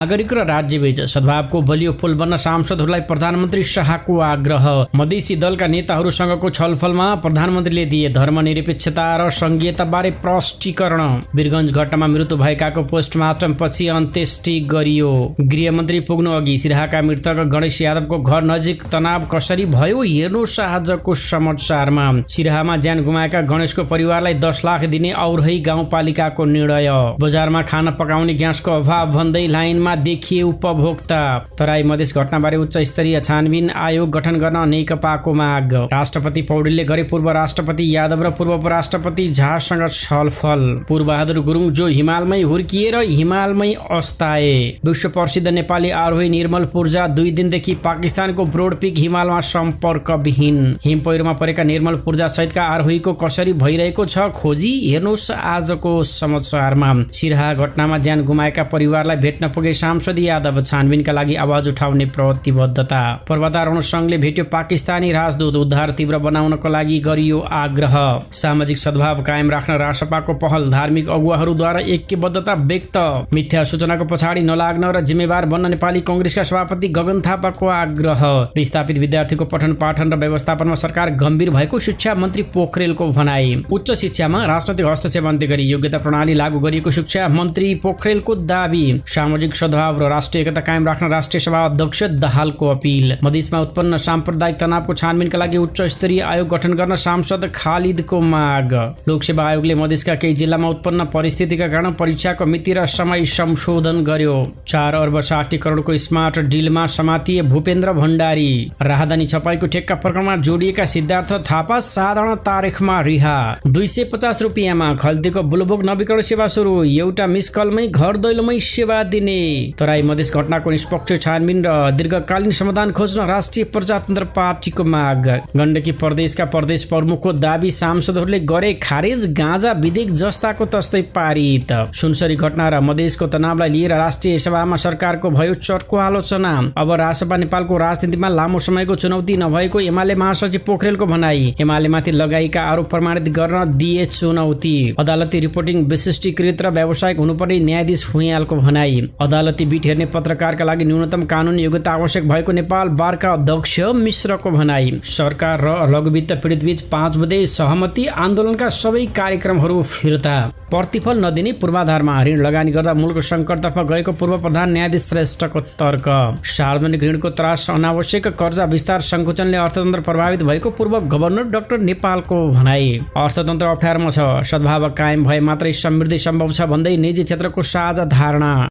नागरिक र राज्यबीच सद्भावको बलियो पुल बन्न सांसदहरूलाई प्रधानमन्त्री शाहको आग्रह। मधेसी दलका नेताहरूसँगको छलफलमा प्रधानमन्त्रीले दिए धर्मनिरपेक्षता र संघीयताबारे प्रष्टीकरण। वीरगञ्ज घटनामा मृत्यु भएकाको पोस्टमार्टम पछि अन्त्येष्टि गरियो। गृहमन्त्री पुग्नु अघि सिराहाका मृतक गणेश यादवको घर नजिक तनाव कसरी भयो हेर्नुहोस् आजको समाचारमा। सिराहामा ज्यान गुमाएका गणेशको परिवारलाई 10 लाख दिने औरही गाउँपालिकाको निर्णय। बजारमा खाना पकाउने ग्यासको अभाव भन्दै लाइनमा देखिए उपभोक्ता। तराई मधेस घटनाबारे उच्च स्तरीय छानबिन आयोग गठन गर्न नेकपाको माग। राष्ट्रपति पौडेलले गरे पूर्व राष्ट्रपति यादव र पूर्व उपराष्ट्रपति झासँग छलफल। पूर्वबहादुर गुरुङ जो हिमालमै हुर्किए र हिमालमै अस्ताए। विश्व प्रसिद्ध नेपाली आरोही निर्मल पूर्जा 2 दिनदेखि पाकिस्तानको ब्रोडपिक हिमालमा सम्पर्कविहीन। हिम पहिरोमा परेका निर्मल पूर्जा सहितका आरोहीको कसरी भइरहेको छ खोजी हेर्नुहोस् आजको समाचारमा। सिराहा घटनामा ज्यान गुमाएका परिवारलाई भेट्न पुगे सांसद यादव। छानबिनका लागि आवाज उठाउने प्रतिबद्धता। पर्वतारोहण संघले भेट्यो पाकिस्तानी राजदूत। उद्धार तीव्र बनाउनको लागि गरियो आग्रह। सामाजिक सद्भाव कायम राख्न रासपाको पहल। धार्मिक अगुवाहरूद्वारा ऐक्यबद्धता व्यक्त। मिथ्या सूचनाको पछाडि नलाग्न र जिम्मेवार बन्न नेपाली कांग्रेसका सभापति गगन थापाको आग्रह। विस्थापित विद्यार्थीको पठन पाठन र व्यवस्थापनमा सरकार गम्भीर भएको शिक्षा मन्त्री पोखरेलको भनाई। उच्च शिक्षामा राजनैतिक हस्तक्षेप अन्त्य गरी योग्यता प्रणाली लागू गरिएको शिक्षा मन्त्री पोखरेलको दाबी। सामाजिक सद्भाव र राष्ट्रिय एकता कायम राख्न राष्ट्रिय सभा अध्यक्ष दाहालको अपील। मधेसमा उत्पन्न साम्प्रदायिक तनावको छानबिनका लागि उच्च स्तरीय आयोग गठन गर्न सांसद खालिदको माग। लोकसेवा आयोगले मधेसका केही जिल्लामा उत्पन्न परिस्थितिका कारण परीक्षाको मिति र समय संशोधन गर्यो। 4 अर्ब 60 करोडको स्मार्ट डिलमा समातिए भूपेन्द्र भण्डारी। राहदानी छपाईको ठेक्का प्रकरणमा जोडिएका सिद्धार्थ थापा साधारण तारिखमा रिहा। 250 रुपियाँमा खल्तीको बुलबुक नवीकरण सेवा सुरु। एउटा मिस कलमै घर दैलोमै सेवा दिने। तराई मधेस घटनाको निष्पक्ष छानबिन र दीर्घकालीन समाधान खोज्न राष्ट्रिय प्रजातन्त्र पार्टीको माग। गण्डकी प्रदेशका प्रदेश प्रमुखको दाबी सांसदहरूले गरे खारेज। गाँजा विधेयक जस्ताको तस्तै पारित। सुनसरी घटना र मधेसको तनावलाई लिएर राष्ट्रिय सभामा सरकारको भयो चर्को आलोचना। अब रासपा नेपालको राजनीतिमा लामो समयको चुनौती नभएको एमाले महासचिव पोखरेलको भनाई। एमालेमाथि लगाइएका आरोप प्रमाणित गर्न दिए चुनौती। अदालती रिपोर्टिङ विशिष्टीकृत र व्यावसायिक हुनुपर्ने न्यायाधीश फुयालको भनाई। अदालती बिट हेर्ने पत्रकारका लागि न्यूनतम कानुनी योग्यता आवश्यक भएको नेपाल बारका अध्यक्ष मिश्रको भनाई। सरकार र लघुवित्त पीडितबीच 5 बुँदे सहमति। आन्दोलनका सबै कार्यक्रमहरू फिर्ता। प्रतिफल नदिने पूर्वाधारमा ऋण लगानी गर्दा मुलुक सङ्कटतर्फ गएको पूर्व प्रधान न्यायाधीश श्रेष्ठको तर्क। सार्वजनिक ऋणको त्रास अनावश्यक कर्जा विस्तार सङ्कुचनले अर्थतन्त्र प्रभावित भएको पूर्व गभर्नर डाक्टर नेपालको भनाई। अर्थतन्त्र अप्ठ्यारोमा छ, सद्भाव कायम भए मात्रै समृद्धि सम्भव छ भन्दै निजी क्षेत्रको साझा धारणा।